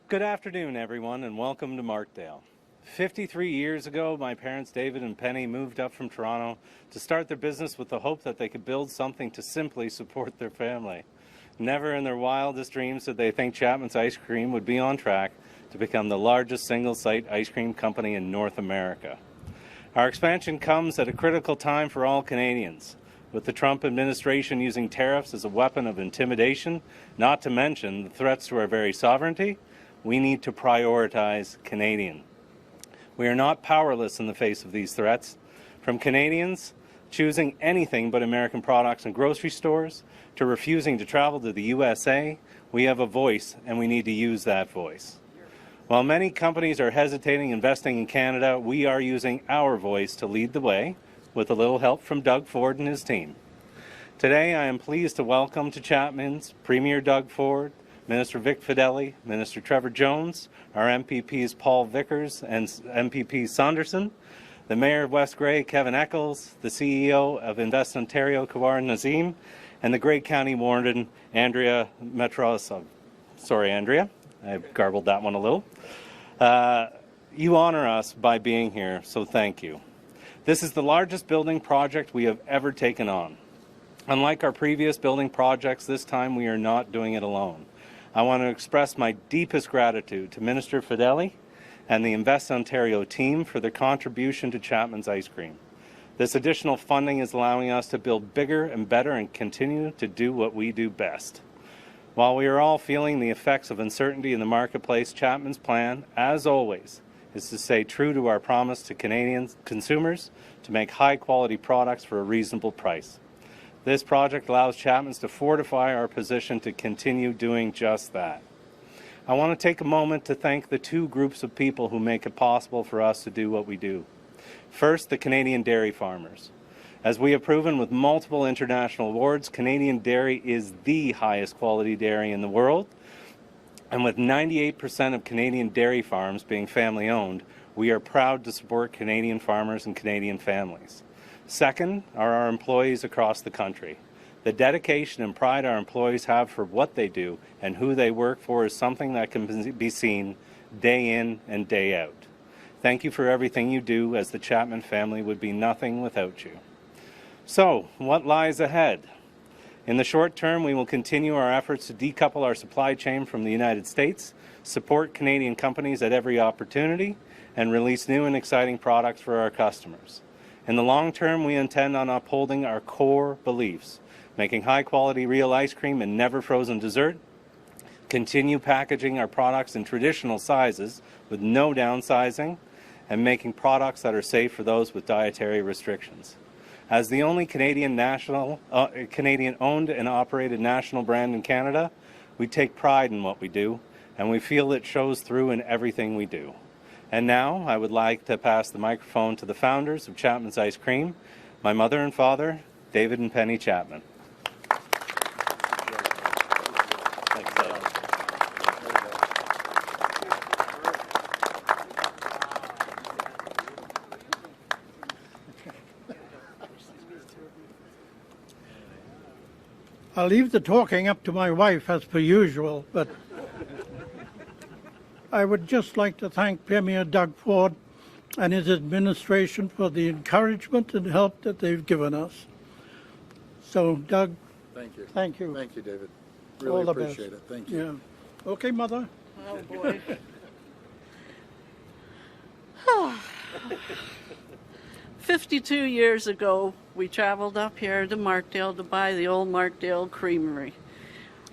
Good afternoon, everyone, and welcome to Markdale. 53 years ago, my parents, David and Penny, moved up from Toronto to start their business with the hope that they could build something to simply support their family. Never in their wildest dreams did they think Chapman's Ice Cream would be on track to become the largest single-site ice cream company in North America. Our expansion comes at a critical time for all Canadians. With the Trump administration using tariffs as a weapon of intimidation, not to mention the threats to our very sovereignty, we need to prioritize Canadian. We are not powerless in the face of these threats. From Canadians choosing anything but American products in grocery stores to refusing to travel to the USA, we have a voice and we need to use that voice. While many companies are hesitating investing in Canada, we are using our voice to lead the way with a little help from Doug Ford and his team. Today I am pleased to welcome to Chapman's Premier Doug Ford, Minister Vic Fedeli, Minister Trevor Jones, our MPPs Paul Vickers and MPP Saunderson, the Mayor of West Grey, Kevin Eccles, the CEO of Invest Ontario, Kawar Nazim, and the Grey County Warden, Andrea Metros. Sorry, Andrea, I garbled that one a little. You honor us by being here, so thank you. This is the largest building project we have ever taken on. Unlike our previous building projects, this time we are not doing it alone. I want to express my deepest gratitude to Minister Fedeli and the Invest Ontario team for their contribution to Chapman's Ice Cream. This additional funding is allowing us to build bigger and better and continue to do what we do best. While we are all feeling the effects of uncertainty in the marketplace, Chapman's plan, as always, is to stay true to our promise to Canadian consumers to make high-quality products for a reasonable price. This project allows Chapman's to fortify our position to continue doing just that. I want to take a moment to thank the two groups of people who make it possible for us to do what we do. First, the Canadian dairy farmers. As we have proven with multiple international awards, Canadian dairy is the highest quality dairy in the world. And with 98% of Canadian dairy farms being family-owned, we are proud to support Canadian farmers and Canadian families. Second are our employees across the country. The dedication and pride our employees have for what they do and who they work for is something that can be seen day in and day out. Thank you for everything you do, as the Chapman family would be nothing without you. So, what lies ahead? In the short term, we will continue our efforts to decouple our supply chain from the United States, support Canadian companies at every opportunity, and release new and exciting products for our customers. In the long term, we intend on upholding our core beliefs, making high-quality real ice cream and never-frozen dessert, continue packaging our products in traditional sizes with no downsizing, and making products that are safe for those with dietary restrictions. As the only Canadian-owned and operated national brand in Canada, we take pride in what we do, and we feel it shows through in everything we do. And now, I would like to pass the microphone to the founders of Chapman's Ice Cream, my mother and father, David and Penny Chapman. I'll leave the talking up to my wife as per usual, but I would just like to thank Premier Doug Ford and his administration for the encouragement and help that they've given us. So, Doug, thank you. Thank you. Thank you, David. Really appreciate it. Thank you. Yeah. Okay, Mother. Oh, boy. 52 years ago, we traveled up here to Markdale to buy the old Markdale Creamery.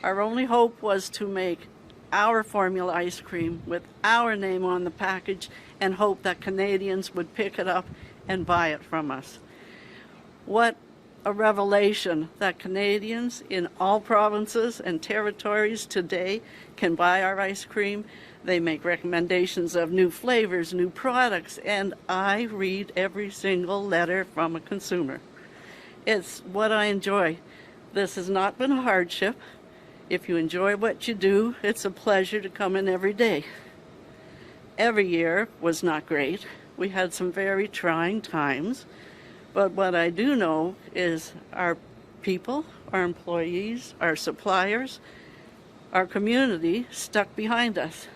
Our only hope was to make our formula ice cream with our name on the package and hope that Canadians would pick it up and buy it from us. What a revelation that Canadians in all provinces and territories today can buy our ice cream. They make recommendations of new flavors, new products, and I read every single letter from a consumer. It's what I enjoy. This has not been a hardship. If you enjoy what you do, it's a pleasure to come in every day. Every year was not great. We had some very trying times, but what I do know is our people, our employees, our suppliers, our community stuck behind us.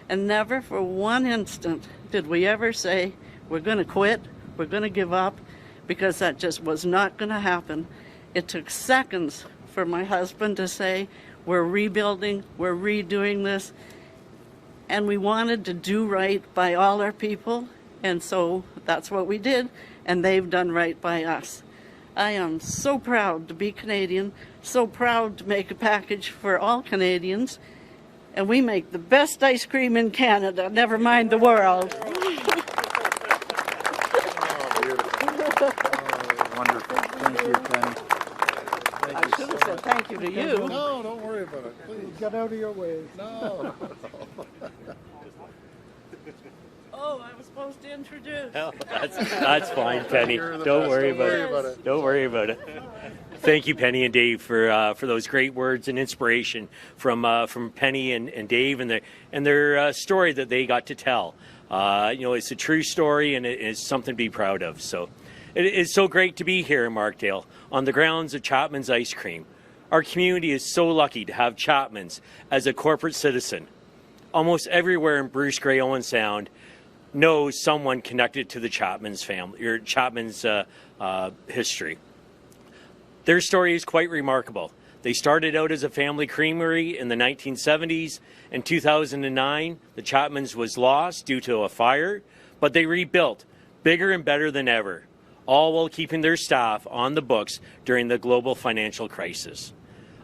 And never for one instant did we ever say, we're going to quit, we're going to give up, because that just was not going to happen. It took seconds for my husband to say, we're rebuilding, we're redoing this, and we wanted to do right by all our people, and so that's what we did, and they've done right by us. I am so proud to be Canadian, so proud to make a package for all Canadians, and we make the best ice cream in Canada, never mind the world. Wonderful. Thank you, Penny. I should have said thank you to you. No, don't worry about it, please. Get out of your way. No. Oh, I was supposed to introduce. Oh, that's fine, Penny. You're the Don't best. worry Don't worry about about it. it. Don't worry about it. Thank you, Penny and Dave, for those great words and inspiration from Penny and Dave and their story that they got to tell. It's a true story and it is something to be proud of. So it is so great to be here in Markdale on the grounds of Chapman's Ice Cream. Our community is so lucky to have Chapman's as a corporate citizen. Almost everywhere in Bruce Grey Owen Sound knows someone connected to the Chapman's family or Chapman's history. Their story is quite remarkable. They started out as a family creamery in the 1970s. In 2009, the Chapman's was lost due to a fire, but they rebuilt bigger and better than ever, all while keeping their staff on the books during the global financial crisis.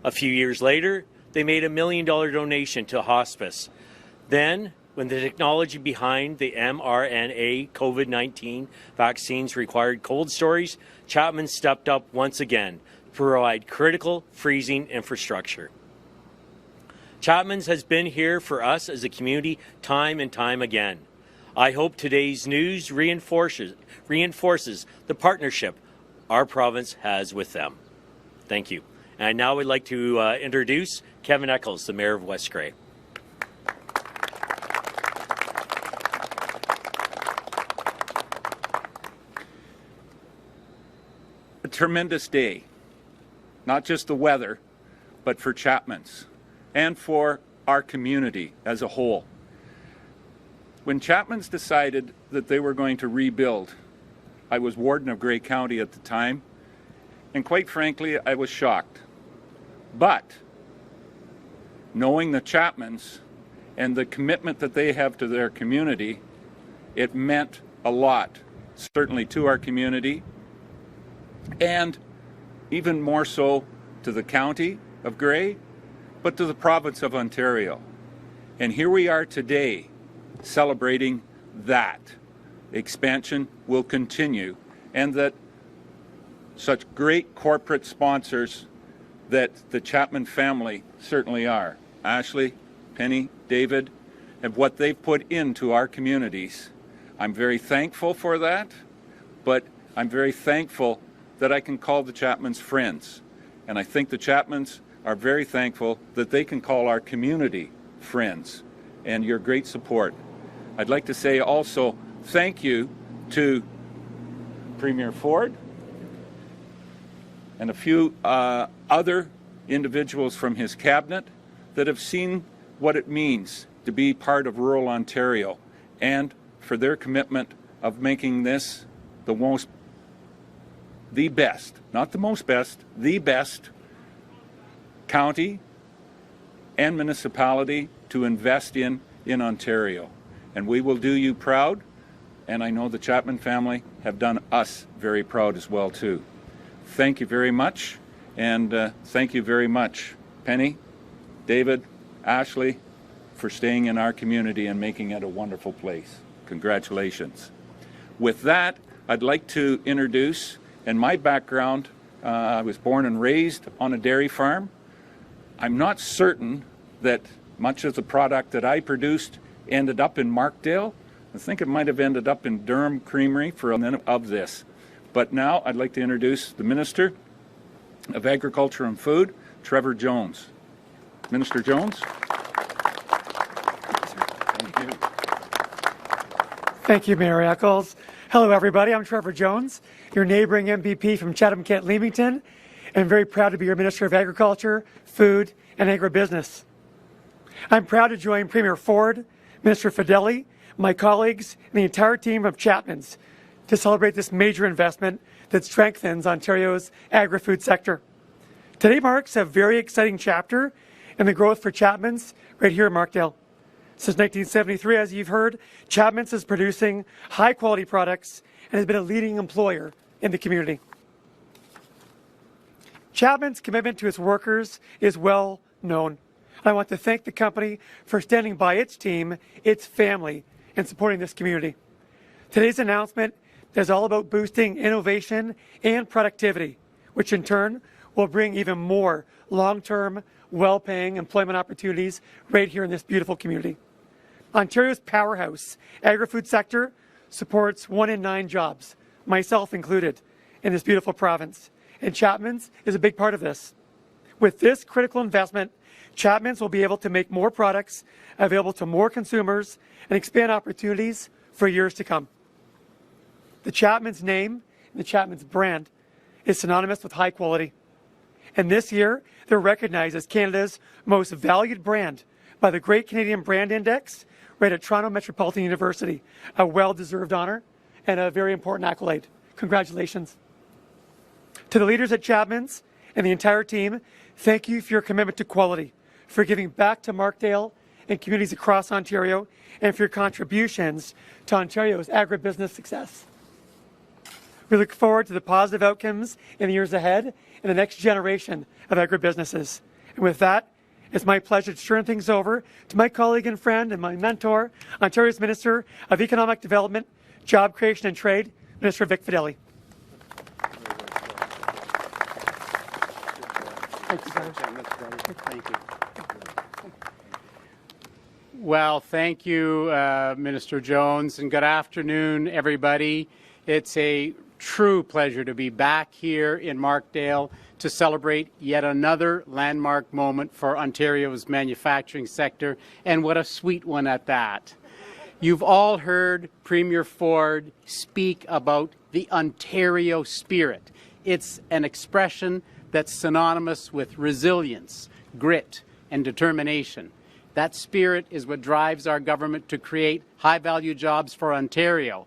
A few years later, they made a $1 million donation to hospice. Then, when the technology behind the mRNA COVID-19 vaccines required cold storage, Chapman stepped up once again to provide critical freezing infrastructure. Chapman's has been here for us as a community time and time again. I hope today's news reinforces the partnership our province has with them. Thank you. And now I'd like to introduce Kevin Eccles, the Mayor of West Grey. A tremendous day, not just the weather, but for Chapman's and for our community as a whole. When Chapman's decided that they were going to rebuild, I was warden of Grey County at the time, and quite frankly, I was shocked. But knowing the Chapman's and the commitment that they have to their community, it meant a lot, certainly to our community, and even more so to the county of Grey, but to the province of Ontario. And here we are today celebrating that expansion will continue and that such great corporate sponsors that the Chapman family certainly are. Ashley, Penny, David, and what they've put into our communities. I'm very thankful for that, but I'm very thankful that I can call the Chapmans friends. And I think the Chapmans are very thankful that they can call our community friends and your great support. I'd like to say also thank you to Premier Ford and a few other individuals from his cabinet that have seen what it means to be part of rural Ontario and for their commitment of making this the best, not the most best, the best county and municipality to invest in Ontario. And we will do you proud, and I know the Chapman family have done us very proud as well too. Thank you very much, and thank you very much, Penny, David, Ashley, for staying in our community and making it a wonderful place. Congratulations. With that, I'd like to introduce, and my background, I was born and raised on a dairy farm. I'm not certain that much of the product that I produced ended up in Markdale. I think it might have ended up in Durham Creamery for a minute of this. But now I'd like to introduce the Minister of Agriculture and Food, Trevor Jones. Minister Jones. Thank you. Thank you, Mayor Eccles. Hello, everybody. I'm Trevor Jones, your neighboring MPP from Chatham-Kent-Leamington. and I'm very proud to be your Minister of Agriculture, Food, and Agribusiness. I'm proud to join Premier Ford, Minister Fedeli, my colleagues, and the entire team of Chapman's to celebrate this major investment that strengthens Ontario's agri-food sector. Today marks a very exciting chapter in the growth for Chapman's right here in Markdale. Since 1973, as you've heard, Chapman's is producing high-quality products and has been a leading employer in the community. Chapman's commitment to its workers is well known. I want to thank the company for standing by its team, its family, and supporting this community. Today's announcement is all about boosting innovation and productivity, which in turn will bring even more long-term, well-paying employment opportunities right here in this beautiful community. Ontario's powerhouse agri-food sector supports 1 in 9 jobs, myself included, in this beautiful province, and Chapman's is a big part of this. With this critical investment, Chapman's will be able to make more products available to more consumers and expand opportunities for years to come. The Chapman's name and the Chapman's brand is synonymous with high quality. And this year, they're recognized as Canada's most valued brand by the Great Canadian Brand Index right at Toronto Metropolitan University, a well-deserved honor and a very important accolade. Congratulations. To the leaders at Chapman's and the entire team, thank you for your commitment to quality, for giving back to Markdale and communities across Ontario, and for your contributions to Ontario's agribusiness success. We look forward to the positive outcomes in the years ahead and the next generation of agribusinesses. And with that, it's my pleasure to turn things over to my colleague and friend and my mentor, Ontario's Minister of Economic Development, Job Creation and Trade, Minister Vic Fedeli. Thank you, Thank you. Well, thank you, Minister Jones, and good afternoon, everybody. It's a true pleasure to be back here in Markdale to celebrate yet another landmark moment for Ontario's manufacturing sector, and what a sweet one at that. You've all heard Premier Ford speak about the Ontario spirit. It's an expression that's synonymous with resilience, grit, and determination. That spirit is what drives our government to create high-value jobs for Ontario.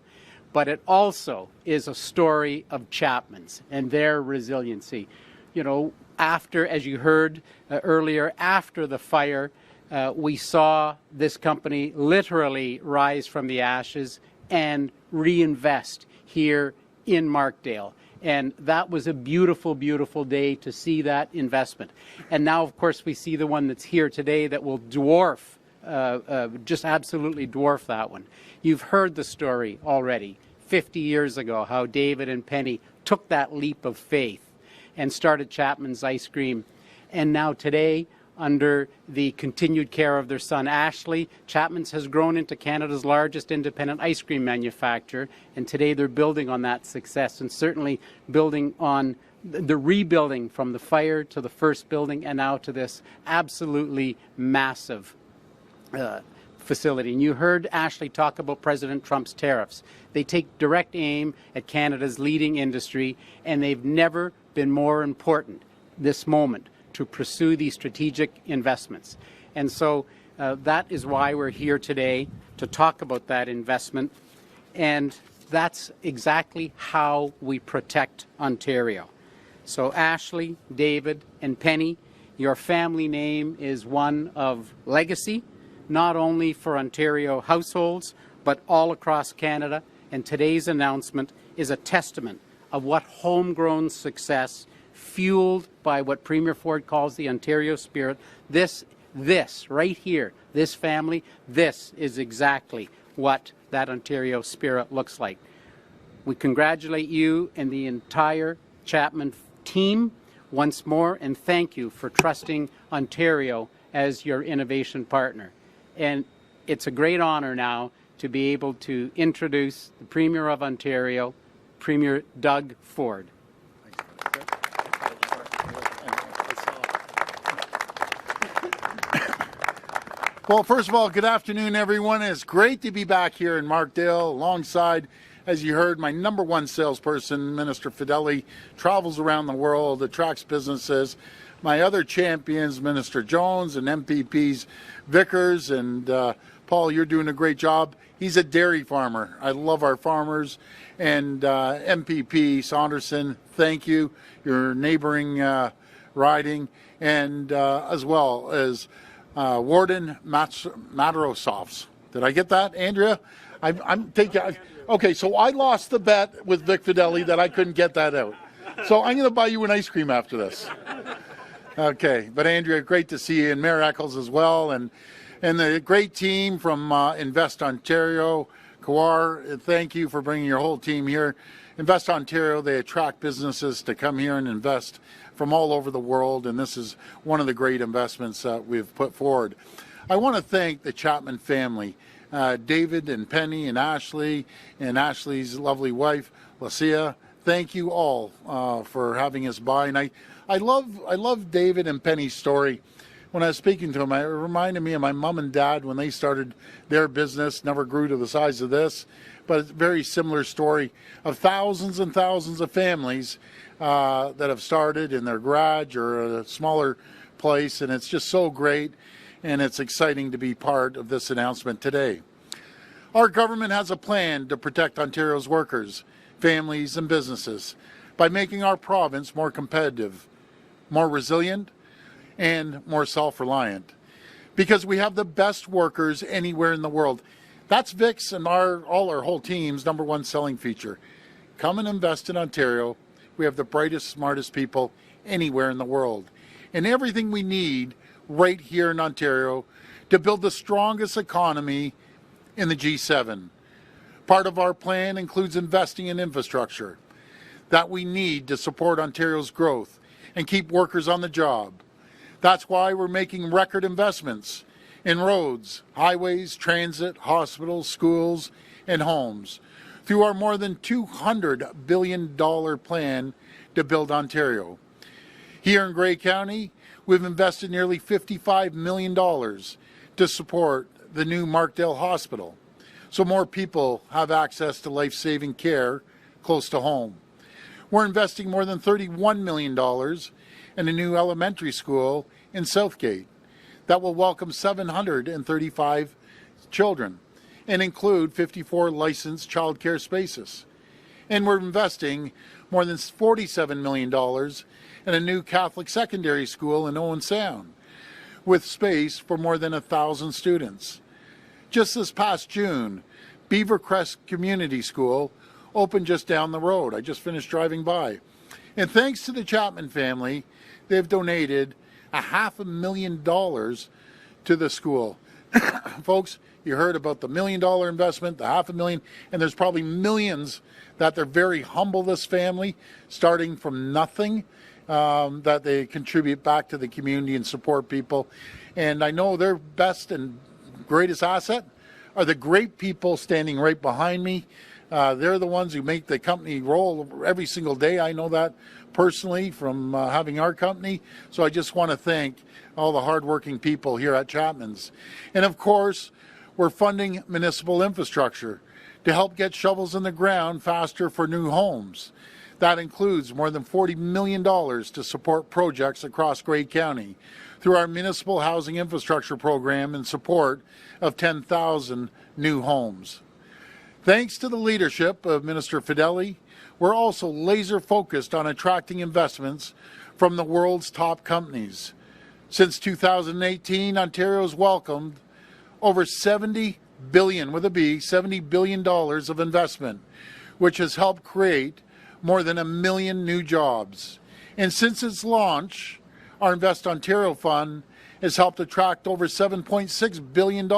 But it also is a story of Chapman's and their resiliency. You know, after, as you heard earlier, after the fire, we saw this company literally rise from the ashes and reinvest here in Markdale. And that was a beautiful, beautiful day to see that investment. And now, of course, we see the one that's here today that will dwarf, just absolutely dwarf that one. You've heard the story already, 50 years ago, how David and Penny took that leap of faith and started Chapman's Ice Cream. And now today, under the continued care of their son Ashley, Chapman's has grown into Canada's largest independent ice cream manufacturer, and today they're building on that success and certainly building on the rebuilding from the fire to the first building and now to this absolutely massive facility. And you heard Ashley talk about President Trump's tariffs. They take direct aim at Canada's leading industry, and they've never been more important this moment to pursue these strategic investments. And so that is why we're here today to talk about that investment. And that's exactly how we protect Ontario. So Ashley, David, and Penny, your family name is one of legacy, not only for Ontario households, but all across Canada. And today's announcement is a testament of what homegrown success, fueled by what Premier Ford calls the Ontario spirit, this right here, this family, this is exactly what that Ontario spirit looks like. We congratulate you and the entire Chapman team once more, and thank you for trusting Ontario as your innovation partner. And it's a great honor now to be able to introduce the Premier of Ontario, Premier Doug Ford. Well, first of all, good afternoon, everyone. It's great to be back here in Markdale alongside As you heard, my number one salesperson, Minister Fedeli, travels around the world, attracts businesses. My other champions, Minister Jones and MPPs Vickers and Paul, you're doing a great job. He's a dairy farmer. I love our farmers. And MPP Saunderson, thank you. Your neighboring riding. And as well as Warden Matarosovs. Did I get that, Andrea? I'm taking. Okay, so I lost the bet with Vic Fedeli that I couldn't get that out. So I'm going to buy you an ice cream after this. Okay, but Andrea, great to see you, and Mayor Eccles as well, and the great team from Invest Ontario, Kawar. Thank you for bringing your whole team here. Invest Ontario, they attract businesses to come here and invest from all over the world, and this is one of the great investments that we've put forward. I want to thank the Chapman family, David and Penny and Ashley's lovely wife, Lucia. Thank you all for having us by. And I love David and Penny's story. When I was speaking to them, it reminded me of my mom and dad when they started their business. Never grew to the size of this, but it's a very similar story of thousands and thousands of families that have started in their garage or a smaller place, and it's just so great, and it's exciting to be part of this announcement today. Our government has a plan to protect Ontario's workers, families, and businesses by making our province more competitive, more resilient, and more self-reliant, because we have the best workers anywhere in the world. That's Vic's and our whole team's number one selling feature. Come and invest in Ontario. We have the brightest, smartest people anywhere in the world, and everything we need right here in Ontario to build the strongest economy in the G7. Part of our plan includes investing in infrastructure that we need to support Ontario's growth and keep workers on the job. That's why we're making record investments in roads, highways, transit, hospitals, schools, and homes through our more than $200 billion plan to build Ontario. Here in Grey County, we've invested nearly $55 million to support the new Markdale Hospital, so more people have access to life-saving care close to home. We're investing more than $31 million in a new elementary school in Southgate that will welcome 735 children and include 54 licensed childcare spaces. And we're investing more than $47 million in a new Catholic secondary school in Owen Sound with space for more than 1,000 students. Just this past June, Beaver Crest Community School opened just down the road. I just finished driving by. And thanks to the Chapman family, they've donated $500,000 to the school. Folks, you heard about the $1 million investment, the $500,000, and there's probably millions that they're very humble, this family, starting from nothing, that they contribute back to the community and support people. And I know their best and greatest asset are the great people standing right behind me. They're the ones who make the company roll every single day. I know that personally from having our company. So I just want to thank all the hardworking people here at Chapman's. And of course, we're funding municipal infrastructure to help get shovels in the ground faster for new homes. That includes more than $40 million to support projects across Grey County through our municipal housing infrastructure program in support of 10,000 new homes. Thanks to the leadership of Minister Fedeli, we're also laser focused on attracting investments from the world's top companies. Since 2018, Ontario's welcomed over $70 billion, with a B, $70 billion of investment, which has helped create more than 1 million new jobs. And since its launch, our Invest Ontario Fund has helped attract over $7.6 billion,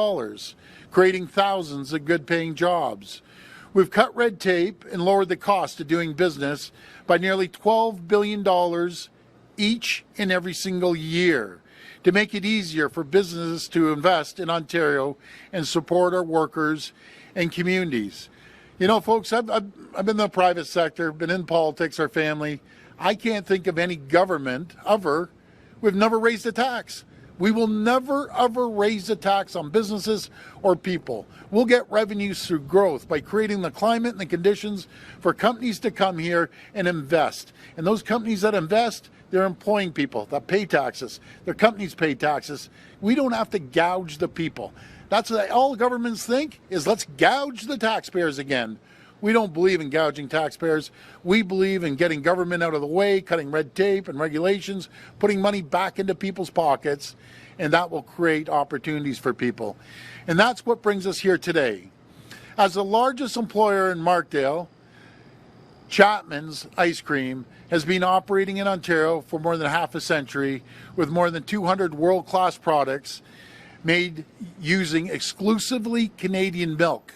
creating thousands of good-paying jobs. We've cut red tape and lowered the cost of doing business by nearly $12 billion each and every single year to make it easier for businesses to invest in Ontario and support our workers and communities. You know, folks, I've been in the private sector, been in politics, our family. I can't think of any government ever. We've never raised a tax. We will never, ever raise the tax on businesses or people. We'll get revenues through growth by creating the climate and the conditions for companies to come here and invest. And those companies that invest, they're employing people that pay taxes. Their companies pay taxes. We don't have to gouge the people. That's what all governments think, is let's gouge the taxpayers again. We don't believe in gouging taxpayers. We believe in getting government out of the way, cutting red tape and regulations, putting money back into people's pockets, and that will create opportunities for people. And that's what brings us here today. As the largest employer in Markdale, Chapman's Ice Cream has been operating in Ontario for more than half a century with more than 200 world-class products made using exclusively Canadian milk.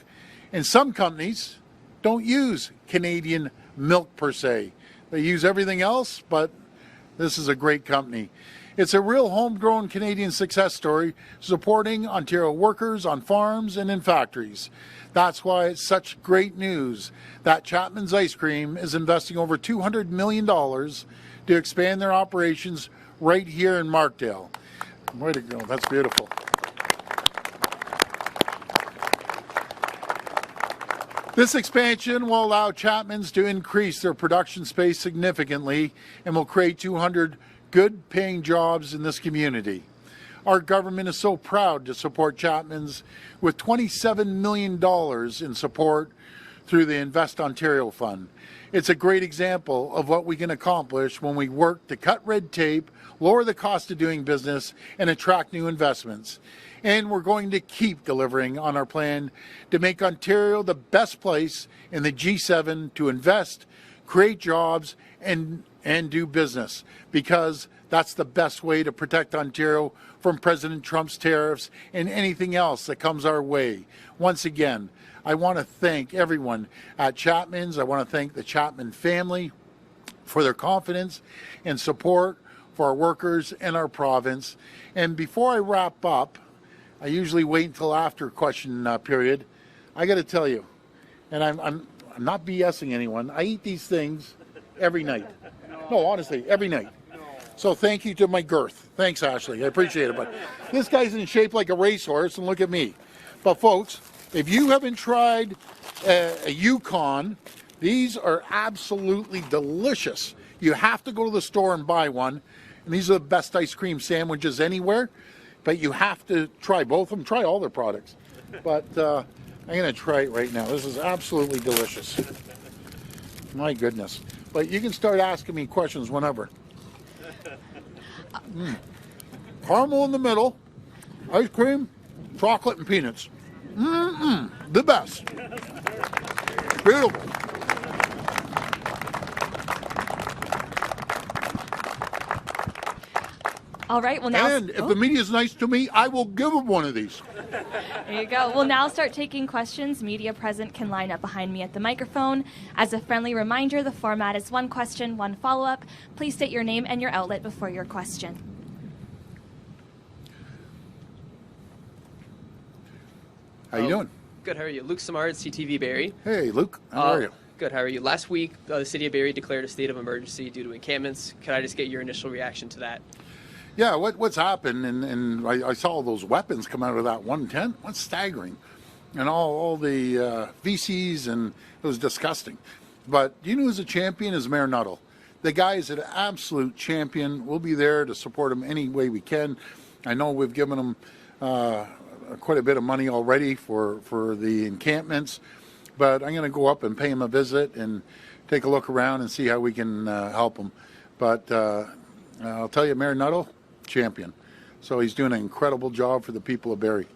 And some companies don't use Canadian milk per se. They use everything else, but this is a great company. It's a real homegrown Canadian success story supporting Ontario workers on farms and in factories. That's why it's such great news that Chapman's Ice Cream is investing over $200 million to expand their operations right here in Markdale. Way to go, that's beautiful. This expansion will allow Chapman's to increase their production space significantly and will create 200 good paying jobs in this community. Our government is so proud to support Chapman's with $27 million in support through the Invest Ontario Fund. It's a great example of what we can accomplish when we work to cut red tape, lower the cost of doing business, and attract new investments. And we're going to keep delivering on our plan to make Ontario the best place in the G7 to invest, create jobs, and do business, because that's the best way to protect Ontario from President Trump's tariffs and anything else that comes our way. Once again, I want to thank everyone at Chapman's. I want to thank the Chapman family for their confidence and support for our workers and our province. And before I wrap up, I usually wait until after question period. I got to tell you, and I'm not BSing anyone, I eat these things every night. No, honestly, every night. So thank you to my girth. Thanks, Ashley. I appreciate it. But this guy's in shape like a racehorse, and look at me. But folks, if you haven't tried a Yukon, these are absolutely delicious. You have to go to the store and buy one. And these are the best ice cream sandwiches anywhere. But you have to try both of them. Try all their products. But I'm going to try it right now. This is absolutely delicious. My goodness. But you can start asking me questions whenever. Caramel in the middle, ice cream, chocolate and peanuts. The best. Beautiful. All right, well now... And if the media is nice to me, I will give them one of these. There you go. We'll now start taking questions. Media present can line up behind me at the microphone. As a friendly reminder, the format is one question, one follow-up. Please state your name and your outlet before your question. How you doing? Good, how are you? Luke Samard, CTV Barrie. Hey, Luke. How are you? Good, how are you? Last week, the City of Barrie declared a state of emergency due to encampments. Can I just get your initial reaction to that? Yeah, what's happened, and I saw those weapons come out of that one tent. What's staggering. And all the VCs, and it was disgusting. But do you know who's a champion is Mayor Nuttall. The guy is an absolute champion. We'll be there to support him any way we can. I know we've given him quite a bit of money already for the encampments, but I'm going to go up and pay him a visit and take a look around and see how we can help him. But I'll tell you, Mayor Nuttall, champion. So he's doing an incredible job for the people of Barrie.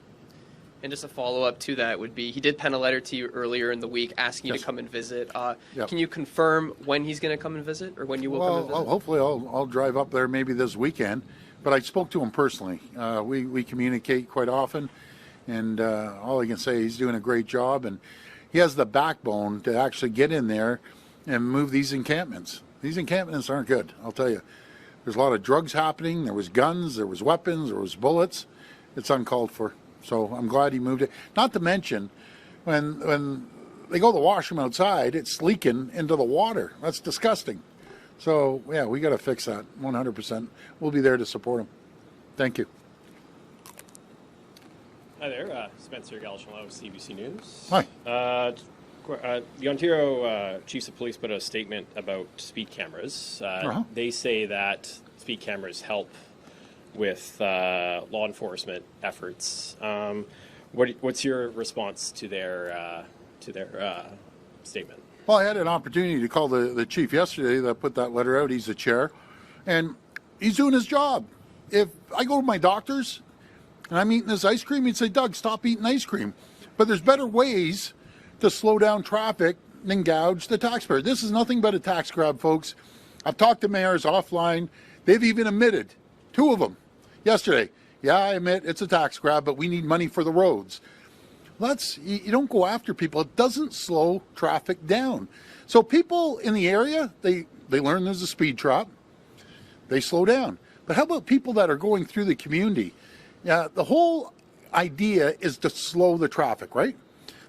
And just a follow-up to that would be, he did pen a letter to you earlier in the week asking you Yes. to come and visit. Yep. Can you confirm when he's going to come and visit, or when you will come and visit? Well, hopefully I'll drive up there maybe this weekend. But I spoke to him personally. We communicate quite often, and all I can say, he's doing a great job, and he has the backbone to actually get in there and move these encampments. These encampments aren't good, I'll tell you. There's a lot of drugs happening. There was guns, there was weapons, there was bullets. It's uncalled for. So I'm glad he moved it. Not to mention, when they go to wash them outside, it's leaking into the water. That's disgusting. So, yeah, we got to fix that 100%. We'll be there to support him. Thank you. Hi there, Spencer Galchelot, CBC News. Hi. The Ontario Chiefs of Police put out a statement about speed cameras. They say that speed cameras help with law enforcement efforts. What's your response to their statement? Well, I had an opportunity to call the chief yesterday that put that letter out. He's the chair, and he's doing his job. If I go to my doctor's and I'm eating this ice cream, he'd say, Doug, stop eating ice cream. But there's better ways to slow down traffic than gouge the taxpayer. This is nothing but a tax grab, folks. I've talked to mayors offline. They've even admitted, 2 of them, yesterday, yeah, I admit it's a tax grab, but we need money for the roads. You don't go after people. It doesn't slow traffic down. So people in the area, they learn there's a speed trap. They slow down. But how about people that are going through the community? Yeah, the whole idea is to slow the traffic, right?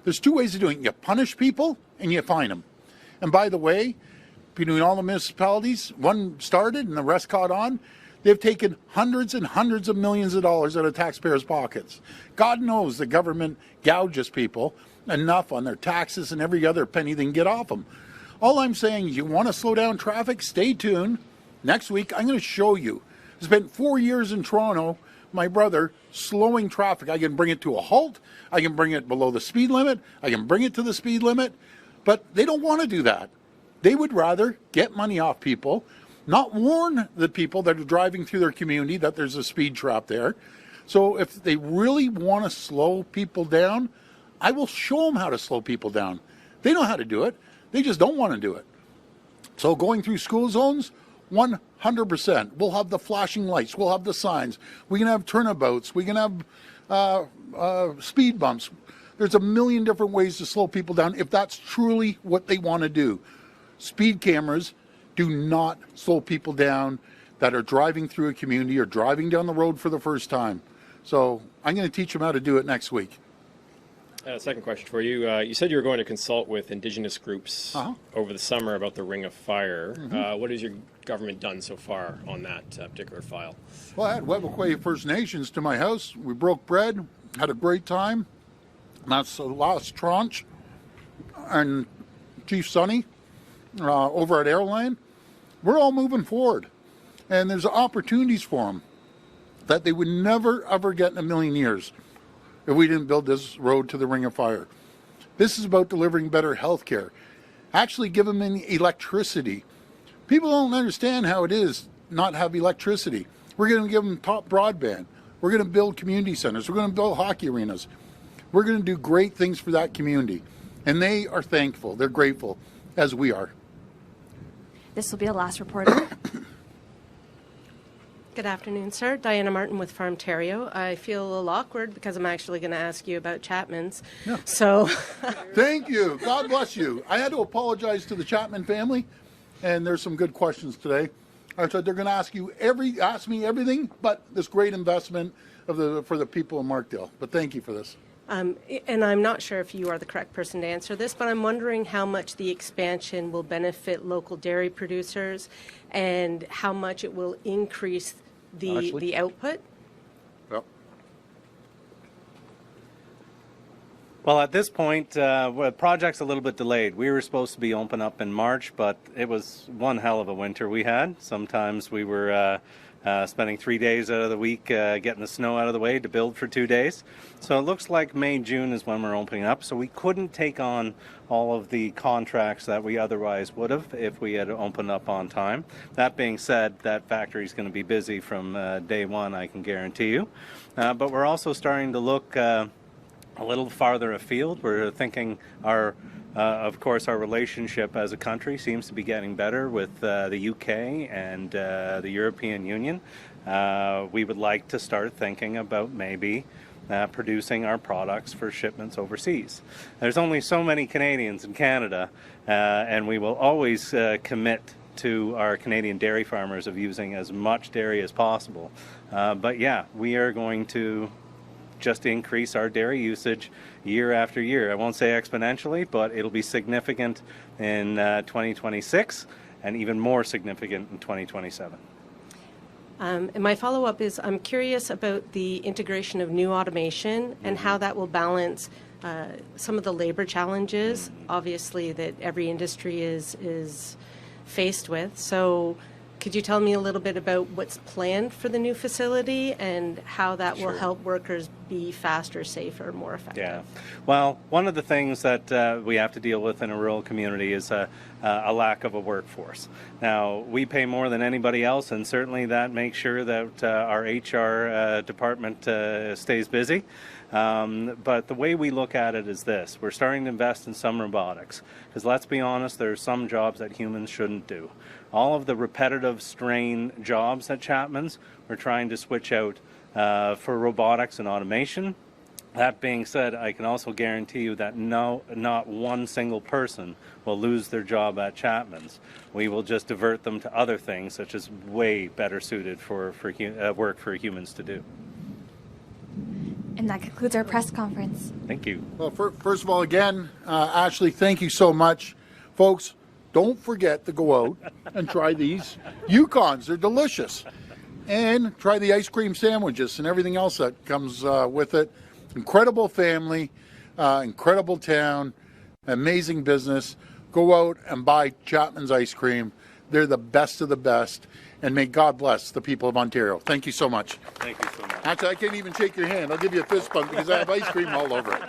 There's 2 ways of doing it. You punish people and you fine them. And by the way, between all the municipalities, one started and the rest caught on. They've taken hundreds and hundreds of millions of dollars out of taxpayers' pockets. God knows the government gouges people enough on their taxes and every other penny they can get off them. All I'm saying is you want to slow down traffic, stay tuned. Next week, I'm going to show you. I spent 4 years in Toronto, my brother, slowing traffic. I can bring it to a halt. I can bring it below the speed limit. I can bring it to the speed limit. But they don't want to do that. They would rather get money off people, not warn the people that are driving through their community that there's a speed trap there. So if they really want to slow people down, I will show them how to slow people down. They know how to do it. They just don't want to do it. So going through school zones, 100%. We'll have the flashing lights. We'll have the signs. We can have turnabouts. We can have speed bumps. There's a million different ways to slow people down if that's truly what they want to do. Speed cameras do not slow people down that are driving through a community or driving down the road for the first time. So I'm going to teach them how to do it next week. Second question for you. You said you were going to consult with Indigenous groups over the summer about the Ring of Fire. What has your government done so far on that particular file? Well, I had Webequay First Nations to my house. We broke bread, had a great time. That's the last tranche. And Chief Sonny over at Airline, we're all moving forward. And there's opportunities for them that they would never, ever get in a million years if we didn't build this road to the Ring of Fire. This is about delivering better health care. Actually give them electricity. People don't understand how it is not have electricity. We're going to give them top broadband. We're going to build community centers. We're going to build hockey arenas. We're going to do great things for that community. And they are thankful. They're grateful, as we are. This will be the last reporter. Good afternoon, sir. Diana Martin with Farmtario. I feel a little awkward because I'm actually going to ask you about Chapman's. No. So, thank you. God bless you. I had to apologize to the Chapman family, and there's some good questions today. I said they're going to ask me everything, but this great investment for the people of Markdale. But thank you for this. and I'm not sure if you are the correct person to answer this, but I'm wondering how much the expansion will benefit local dairy producers and how much it will increase the output. Yep. Well, at this point, the project's a little bit delayed. We were supposed to be open up in March, but it was one hell of a winter we had. Sometimes we were spending 3 days out of the week getting the snow out of the way to build for 2 days. So it looks like May, June is when we're opening up. So we couldn't take on all of the contracts that we otherwise would have if we had opened up on time. That being said, that factory is going to be busy from day one, I can guarantee you. But we're also starting to look a little farther afield. We're thinking of course, our relationship as a country seems to be getting better with the UK and the European Union. We would like to start thinking about maybe producing our products for shipments overseas. There's only so many Canadians in Canada, and we will always commit to our Canadian dairy farmers of using as much dairy as possible. But yeah, we are going to just increase our dairy usage year after year. I won't say exponentially, but it'll be significant in 2026 and even more significant in 2027. And my follow-up is I'm curious about the integration of new automation and how that will balance some of the labor challenges, obviously, that every industry is faced with. So could you tell me a little bit about what's planned for the new facility and how that will help workers be faster, safer, more effective? Yeah. Well, one of the things that we have to deal with in a rural community is a lack of a workforce. Now, we pay more than anybody else, and certainly that makes sure that our HR department stays busy. But the way we look at it is this. We're starting to invest in some robotics, because let's be honest, there are some jobs that humans shouldn't do. All of the repetitive strain jobs at Chapman's, we're trying to switch out for robotics and automation. That being said, I can also guarantee you that not one single person will lose their job at Chapman's. We will just divert them to other things, such as way better suited for work for humans to do. And that concludes our press conference. Thank you. Well, first of all, again, Ashley, thank you so much. Folks, don't forget to go out and try these Yukons. They're delicious. And try the ice cream sandwiches and everything else that comes with it. Incredible family, incredible town, amazing business. Go out and buy Chapman's ice cream. They're the best of the best. And may God bless the people of Ontario. Thank you so much. Thank you so much. Actually, I can't even shake your hand. I'll give you a fist bump because I have ice cream all over it.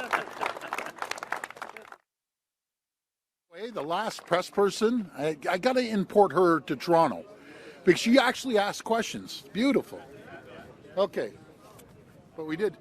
The last press person, I got to import her to Toronto because she actually asked questions. Beautiful. Okay. But we did